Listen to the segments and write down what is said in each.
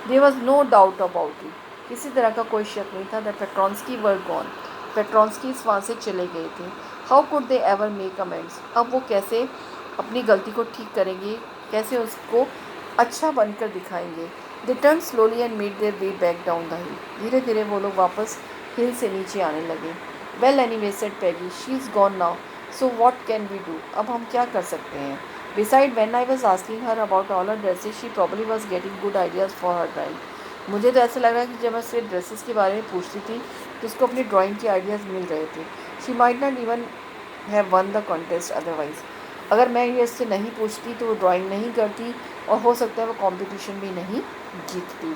There was no doubt about it, किसी तरह का कोई शक नहीं था दैट पेट्रॉन्स्की वर गॉन, पेट्रॉन्स्की वहाँ से चले गए थे। How could they ever make amends, अब वो कैसे अपनी गलती को ठीक करेंगे, कैसे उसको अच्छा बनकर दिखाएंगे। They turn slowly and made their way back down the हिल, धीरे धीरे वो लोग वापस हिल से नीचे आने लगे। Well anyway said Peggy, she is gone now, so what can we do, अब हम क्या कर सकते हैं। Beside when I was asking her about all her dresses she probably was getting good ideas for her drawing, मुझे तो ऐसा लग रहा है कि जब मैं उससे ड्रेसेस के बारे में पूछती थी तो उसको अपनी ड्राइंग के आइडियाज़ मिल रहे थे। She might not even have one the contest otherwise, अगर मैं ये इससे नहीं पूछती तो वो ड्राइंग नहीं करती और हो सकता है वो कंपटीशन भी नहीं जीतती।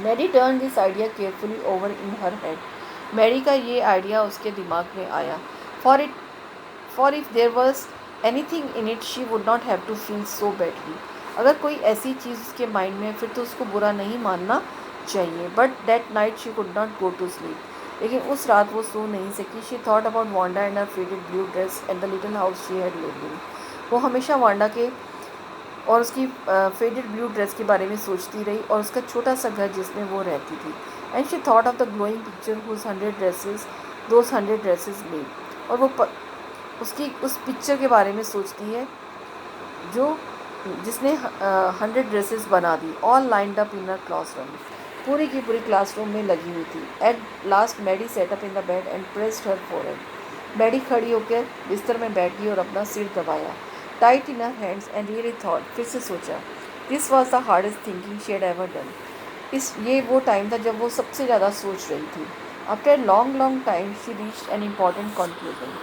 Mary turn this idea carefully over in her head, Mary का ये आइडिया उसके दिमाग में आया। For if there was anything in it she would not have to feel so badly, अगर कोई ऐसी चीज़ उसके माइंड में है फिर तो उसको बुरा नहीं मानना चाहिए। But that night she could not go to sleep, लेकिन उस रात वो सो नहीं सकी। She thought about Wanda and her favourite blue dress and the little house she had lived in, वो हमेशा वांडा के और उसकी फेडेड ब्लू ड्रेस के बारे में सोचती रही और उसका छोटा सा घर जिसमें वो रहती थी। And she thought of the glowing picture whose 100 dresses made, और वो उसकी उस पिक्चर के बारे में सोचती है जो जिसने 100 ड्रेसेस बना दी, all lined up in a classroom, पूरी की पूरी क्लासरूम में लगी हुई थी। At last Maddy sat up in the bed and pressed her forehead, Maddy खड़ी होकर बिस्तर में बैठ गई और अपना सिर दबाया। Tight in her hands and really thought, फिर से सोचा, this was the hardest thinking she had ever done, ये वो टाइम था जब वो सबसे ज़्यादा सोच रही थी। After long long time she reached an important conclusion,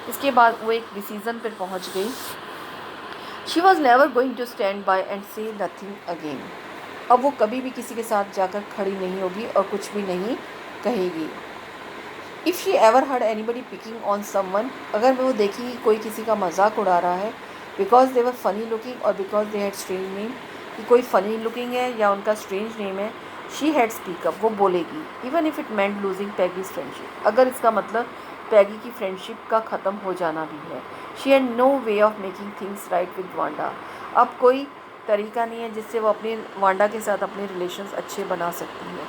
इसके बाद वो एक डिसीज़न पर पहुंच गई। She was never going to stand by and say nothing again, अब वो कभी भी किसी के साथ जाकर खड़ी नहीं होगी और कुछ भी नहीं कहेगी। If she ever heard anybody picking on someone, अगर वो देखी कोई किसी का मजाक उड़ा रहा है because they were funny looking और because they had strange name, कि कोई फ़नी लुकिंग है या उनका स्ट्रेंज नेम है, शी हैड स्पीक अप, वो बोलेगी। Even if it meant losing Peggy's friendship, अगर इसका मतलब पैगी की फ्रेंडशिप का ख़त्म हो जाना भी है। She had no way of making things right with Wanda, अब कोई तरीका नहीं है जिससे वो अपने वांडा के साथ अपने रिलेशंस अच्छे बना सकती है।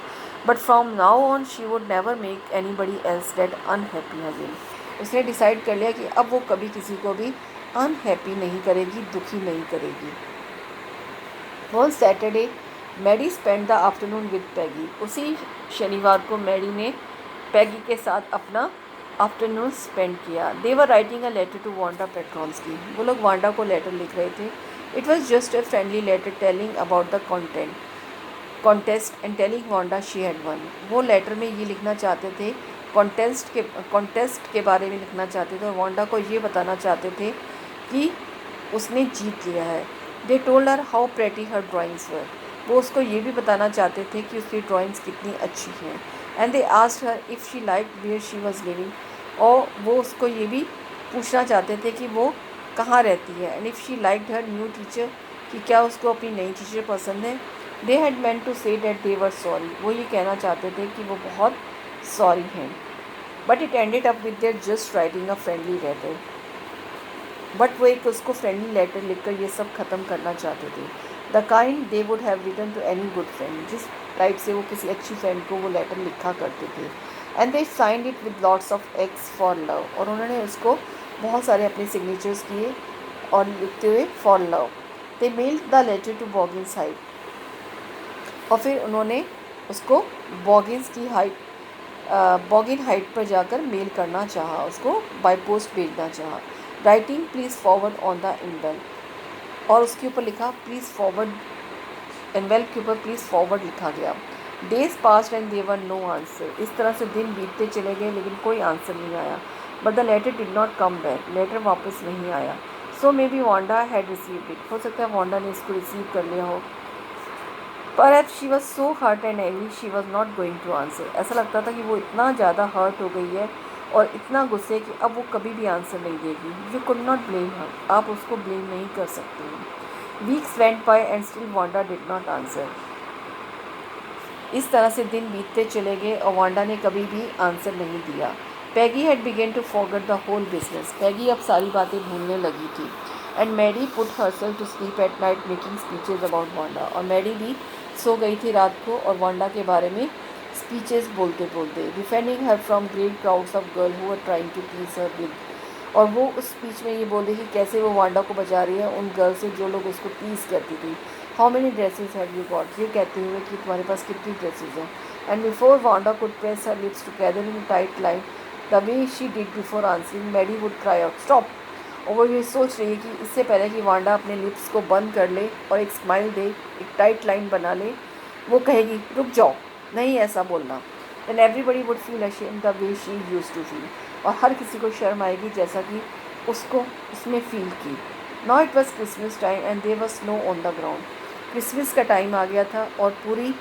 But from now on she would never make anybody else that unhappy again, उसने डिसाइड कर लिया कि अब वो कभी किसी को भी अनहैप्पी नहीं करेगी, दुखी नहीं करेगी। On Saturday Maddy spend the afternoon with Peggy, उसी शनिवार को मैडी ने पैगी के साथ अपना आफ्टरनून स्पेंड किया। They were writing a letter to Wanda Petronski, वो लोग वांडा को लेटर लिख रहे थे। It was just a friendly letter telling about the contest and telling Wanda she had won, वो लेटर में ये लिखना चाहते थे, कॉन्टेस्ट के बारे में लिखना चाहते थे और वांडा को ये बताना चाहते थे कि उसने जीत लिया है। They told her how pretty her drawings were, वो उसको ये भी बताना चाहते थे कि उसकी ड्राइंग्स कितनी अच्छी हैं। And they asked her if she liked where she was living, और वो उसको ये भी पूछना चाहते थे कि वो कहाँ रहती है। And if she liked her new teacher, कि क्या उसको अपनी नई टीचर पसंद है। They had meant to say that they were sorry, वो ये कहना चाहते थे कि वो बहुत सॉरी हैं। But it ended up with their just writing a friendly letter, but वो एक उसको फ्रेंडली लेटर लिखकर ये सब ख़त्म करना चाहते थे। The kind they would have written to any good friend, जिस टाइप से वो किसी अच्छी फ्रेंड को वो लेटर लिखा करते थे। And they signed it with lots of x for love, और उन्होंने उसको बहुत सारे अपने सिग्नेचर्स किए और लिखते हुए for love. They mailed the letter to Boggins Heights, और फिर उन्होंने उसको बॉगिन हाइट पर जाकर मेल करना चाहा, उसको बाय पोस्ट भेजना चाहा। Writing please forward on the envelope, और उसके ऊपर लिखा प्लीज़ फॉरवर्ड, इनवेल के ऊपर प्लीज़ फॉरवर्ड लिखा गया। Days passed and there no answer, इस तरह से दिन बीतते चले गए लेकिन कोई आंसर नहीं आया। But the letter did not come back, letter वापस नहीं आया। So maybe Wanda had received it, हो सकता है वांडा ने इसको रिसीव कर लिया हो। Perhaps she was so hurt and angry she was not going to answer, ऐसा लगता था कि वो इतना ज़्यादा हर्ट हो गई है और इतना गुस्से कि अब वो कभी भी आंसर नहीं देगी। You could not blame her, आप उसको ब्लेम नहीं कर सकते। Weeks went by and still Wanda did not answer, इस तरह से दिन बीतते चले गए और वांडा ने कभी भी आंसर नहीं दिया। Peggy had begun to forget the whole business, Peggy अब सारी बातें भूलने लगी थी। And Maddy put herself to sleep at night making speeches about Wanda, और मैडी भी सो गई थी रात को और वांडा के बारे में स्पीचेस बोलते बोलते, defending her from great crowds of girl who are trying to please her with. और वो उस स्पीच में ये बोल रही कि कैसे वो वांडा को बचा रही है उन गर्ल से जो लोग उसको प्लीज़ करती थी। How many dresses have you got, ये कहते हुए कि तुम्हारे पास कितनी ड्रेसेस हैं। And before Wanda could press her lips together in tight line the way she did before answering, Maddie would cry out stop. और वो ये सोच रही है कि इससे पहले कि वांडा अपने लिप्स को बंद कर ले और एक स्माइल दे, एक टाइट लाइन बना ले, वो कहेगी रुक जाओ, नहीं ऐसा बोलना। Then everybody would feel ashamed the way she used to feel, और हर किसी को शर्म आएगी जैसा कि उसको उसने फील की। Now it was Christmas time and there was snow on the ground. Christmas का टाइम आ गया था और पूरी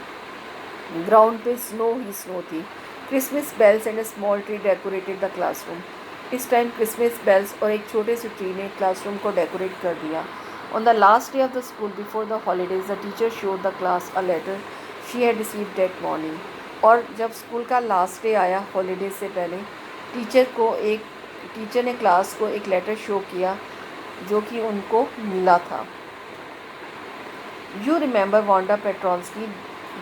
ग्राउंड पे स्नो ही स्नो थी। Christmas bells and a small tree decorated the classroom. इस टाइम क्रिसमस बेल्स और एक छोटे से ट्री ने क्लासरूम को डेकोरेट कर दिया। On the last day of the school before the holidays the teacher showed the class a letter she had received that morning. और जब स्कूल का लास्ट डे आया हॉलीडेज से पहले, टीचर ने क्लास को एक लेटर शो किया जो कि उनको मिला था। You remember Wanda Petronski,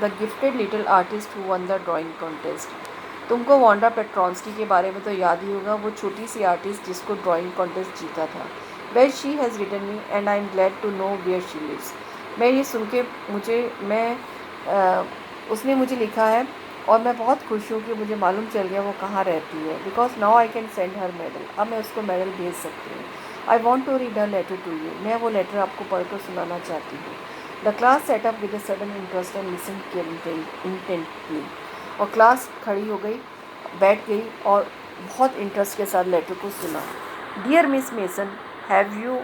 the gifted little artist who won the drawing contest. तुमको वांडा पेट्रोंस्की के बारे में तो याद ही होगा, वो छोटी सी आर्टिस्ट जिसको ड्राइंग कॉन्टेस्ट जीता था। Well she has written me and I am glad to know where she lives. मैं ये सुन के उसने मुझे लिखा है और मैं बहुत खुश हूँ कि मुझे मालूम चल गया वो कहाँ रहती है। Because now I can send her medal, अब मैं उसको मेडल भेज सकती हूँ। I want to read a letter to you, मैं वो लेटर आपको पढ़कर सुनाना चाहती हूँ। The class sat up with a sudden interest and listen intently. और क्लास खड़ी हो गई, बैठ गई और बहुत इंटरेस्ट के साथ लेटर को सुना। Dear Miss Mason, have you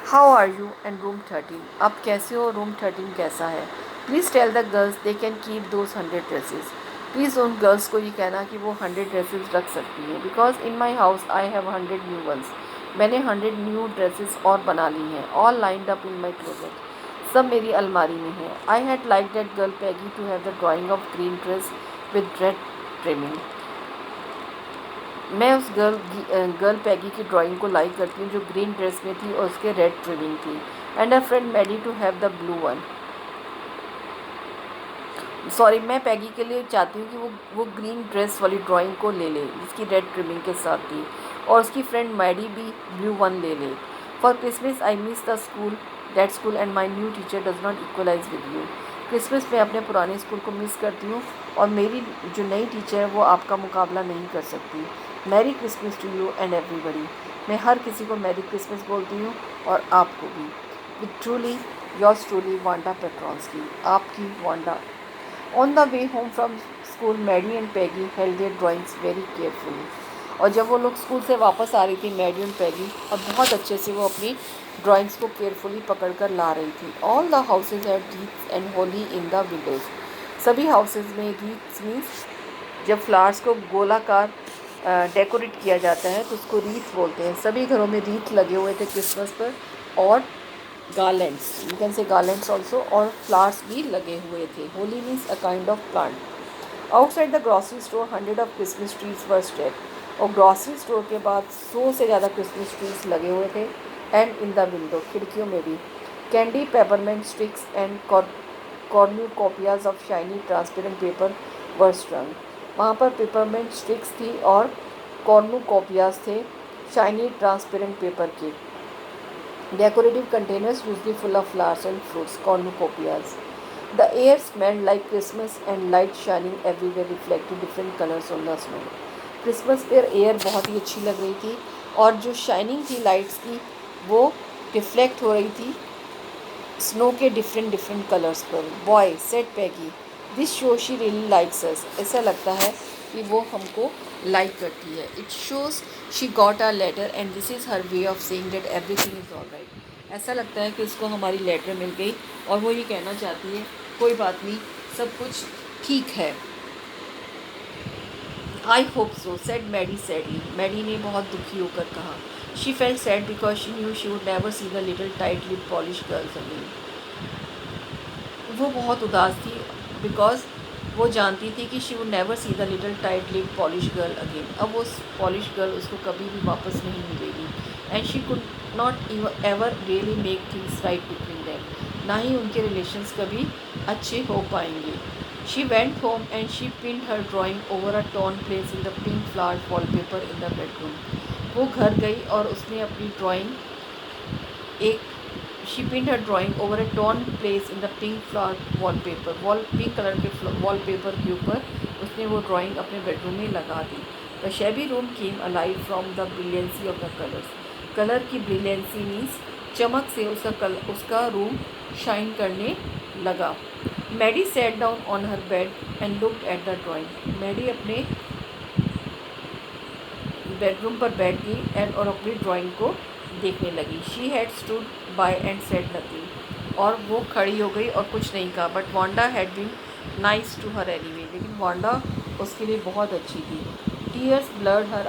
how are you and room 13, आप कैसे हो, रूम 13 कैसा है। Please tell the girls they can keep those 100 dresses. Please उन गर्ल्स को ये कहना कि वो 100 ड्रेसेस रख सकती हैं। Because in my house I have 100 new ones, मैंने 100 न्यू ड्रेसेस और बना ली हैं। All lined up in my closet, सब मेरी अलमारी में है। I had like that girl Peggy to have the drawing of green dress with red trimming. मैं उस गर्ल पैगी की ड्राइंग को लाइक करती हूँ जो ग्रीन ड्रेस में थी और उसके रेड ट्रिमिंग थी। And a friend Maddie to have the blue one. Sorry, मैं पैगी के लिए चाहती हूँ कि वो ग्रीन ड्रेस वाली ड्राइंग को ले ले जिसकी रेड ट्रिमिंग के साथ थी, और उसकी फ्रेंड मैडी भी ब्लू वन ले ले। For Christmas I miss the school that school and my new teacher does not equalize with you. Christmas में अपने पुराने स्कूल को मिस करती हूँ और मेरी जो नई टीचर है वो आपका मुकाबला नहीं कर सकती। Merry Christmas to you and everybody. मैं हर किसी को मैरी क्रिसमस बोलती हूँ और आपको भी। With truly yours truly Wanda Petronski, आपकी Wanda. On the way home from school Maddy and Peggy held their drawings very carefully. और जब वो लोग स्कूल से वापस आ रही थी मैडी एंड पैगी, और बहुत अच्छे से वो अपनी ड्राइंग्स को केयरफुली पकड़ कर ला रही थी। All the houses had wreaths and holly in the windows. सभी हाउसेज में रीथ्स मीन्स जब फ्लावर्स को गोलाकार डेकोरेट किया जाता है तो उसको रीथ बोलते हैं। सभी घरों में रीथ लगे हुए थे क्रिसमस पर, और garlands, you can say garlands also, और फ्लावर्स भी लगे हुए थे। Holly means a kind of plant. Outside the grocery store 100 of Christmas trees were stayed. और ग्रॉसरी स्टोर के बाद 100 से ज़्यादा क्रिसमस ट्रीज लगे हुए थे। एंड इन द विंडो, खिड़कियों में भी, candy, peppermint sticks and cornucopias of shiny transparent paper were strung. वहाँ पर पेपरमेंट स्टिक्स थी और कॉर्न्यूकॉपियाज थे शाइनी ट्रांसपेरेंट पेपर के। Decorative containers usually full of flowers and fruits, cornucopias. The air smelled like Christmas and light shining everywhere reflected different colors on the snow. Christmas पर air बहुत ही अच्छी लग रही थी और जो शाइनिंग थी लाइट्स की वो रिफ्लेक्ट हो रही थी स्नो के डिफरेंट कलर्स पर। Boy said Peggy, this show she really likes us. ऐसा लगता है कि वो हमको लाइक करती है। It shows she got a letter and this is her way of saying that everything is all right. ऐसा लगता है कि उसको हमारी लेटर मिल गई और वो ये कहना चाहती है कोई बात नहीं, सब कुछ ठीक है। I hope so said Maddie sadly. Maddie ने बहुत दुखी होकर कहा। She felt sad because she knew she would never see the little tight lip polish girls again. वो बहुत उदास थी बिकॉज वो जानती थी कि she would never see the little tight lip polish girl again. अब वो पॉलिश गर्ल उसको कभी भी वापस नहीं मिलेगी। And she could not ever really make things right between them. ना ही उनके रिलेशंस कभी अच्छे हो पाएंगे। She went home and she pinned her drawing over a torn place in the pink flower wallpaper in the bedroom. वो घर गई और उसने अपनी ड्राइंग एक she pinned her drawing over a torn place in the pink flower wall pink colour के wallpaper के ऊपर उसने वो ड्राइंग अपने बेडरूम में लगा दी। The shabby room came alive from the brilliancy of the colours. Colour की ब्रिलियंसी मीन्स चमक से उसका रूम शाइन करने लगा। Maddy sat down on her bed and looked at the drawing. Maddy अपने बेडरूम पर बैठ गई और अपनी ड्राइंग को देखने लगी। She had stood by and said nothing. और वो खड़ी हो गई और कुछ नहीं कहा। But Wanda had been nice to her anyway. लेकिन वांडा उसके लिए बहुत अच्छी थी। टीयर्स ब्लर्ड हर